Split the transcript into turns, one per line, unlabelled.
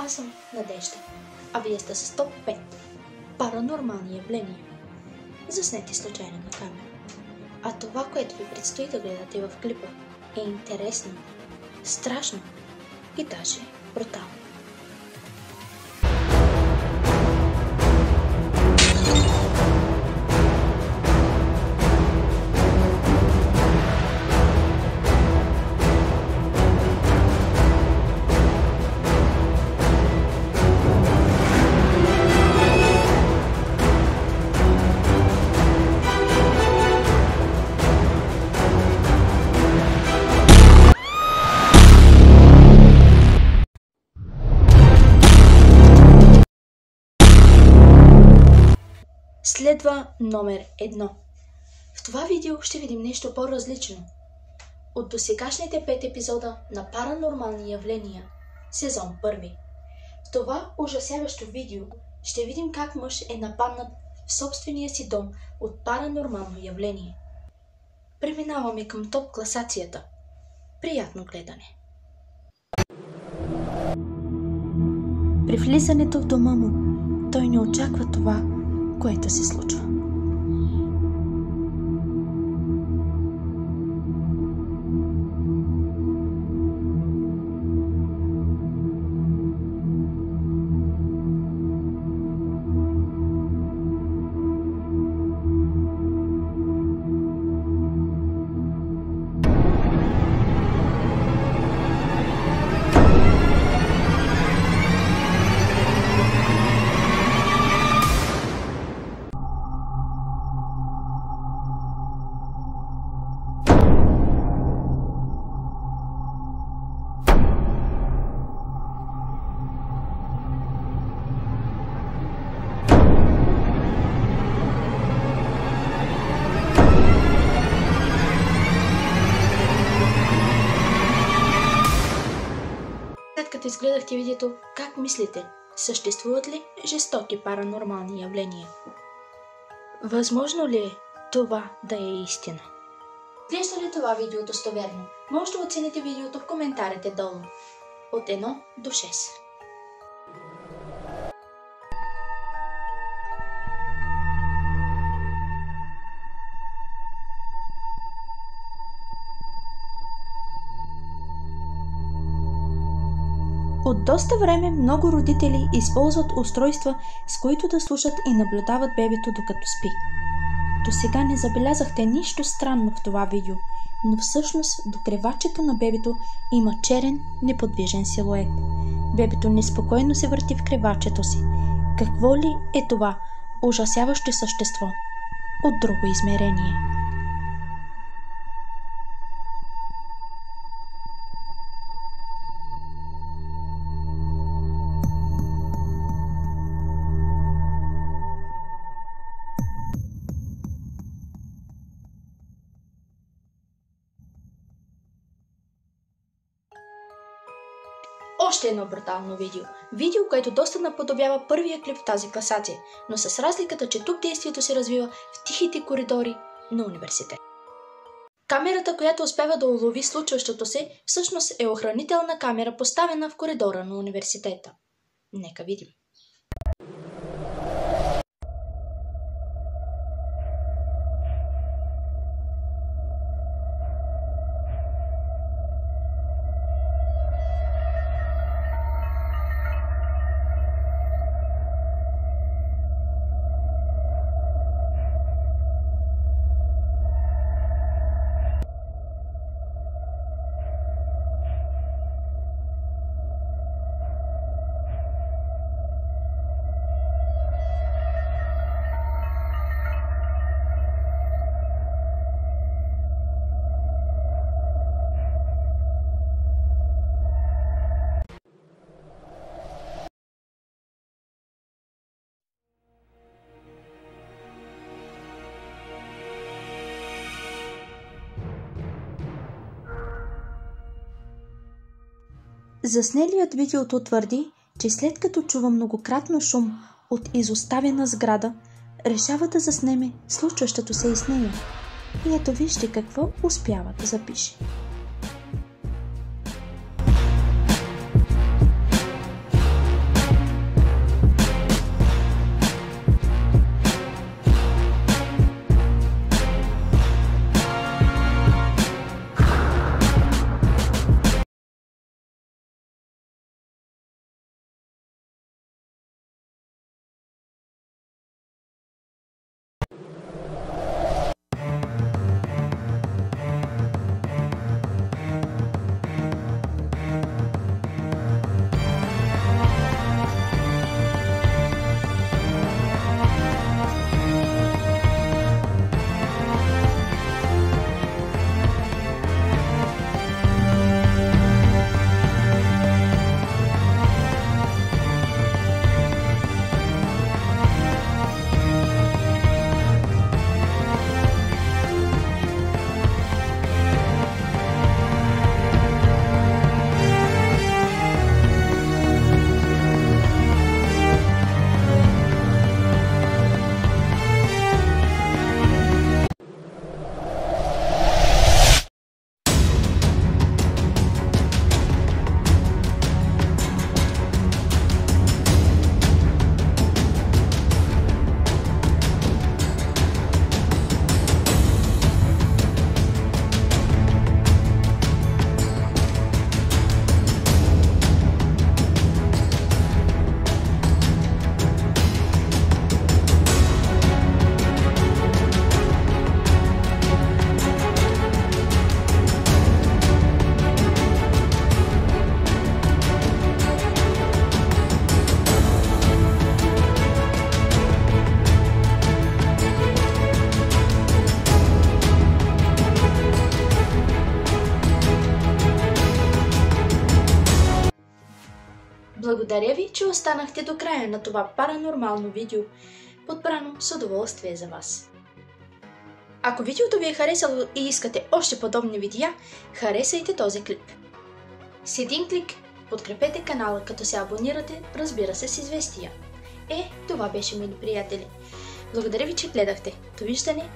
Аз съм Надежда, а вие сте с топ 5 паранормални явления, заснети случайно на камера. А това, което ви предстои да гледате в клипа, е интересно, страшно и даже брутално. Следва номер 1. В това видео ще видим нещо по-различно от досегашните 5 епизода на Паранормални явления, сезон 1. В това ужасяващо видео ще видим как мъж е нападнат в собствения си дом от паранормално явление. Преминаваме към топ класацията. Приятно гледане! При влизането в дома му, той не очаква това, което се случва. След като изгледахте видеото, как мислите? Съществуват ли жестоки паранормални явления? Възможно ли е това да е истина? Изглежда ли това видео достоверно? Може да оцените видеото в коментарите долу. От 1 до 6. От доста време много родители използват устройства, с които да слушат и наблюдават бебето докато спи. До сега не забелязахте нищо странно в това видео, но всъщност до кревачето на бебето има черен, неподвижен силует. Бебето неспокойно се върти в кревачето си. Какво ли е това ужасяващо същество от друго измерение? Още едно брутално видео. Видео, което доста наподобява първия клип в тази класация, но с разликата, че тук действието се развива в тихите коридори на университет. Камерата, която успява да улови случващото се, всъщност е охранителна камера, поставена в коридора на университета. Нека видим. Заснелият видеото твърди, че след като чува многократно шум от изоставена сграда, решава да заснеме случващото се и с нея. И ето вижте какво успява да запише. Благодаря ви, че останахте до края на това паранормално видео, подбрано с удоволствие за вас. Ако видеото ви е харесало и искате още подобни видеа, харесайте този клип. С един клик подкрепете канала, като се абонирате, разбира се, с известия. Това беше, мили приятели. Благодаря ви, че гледахте. Довиждане!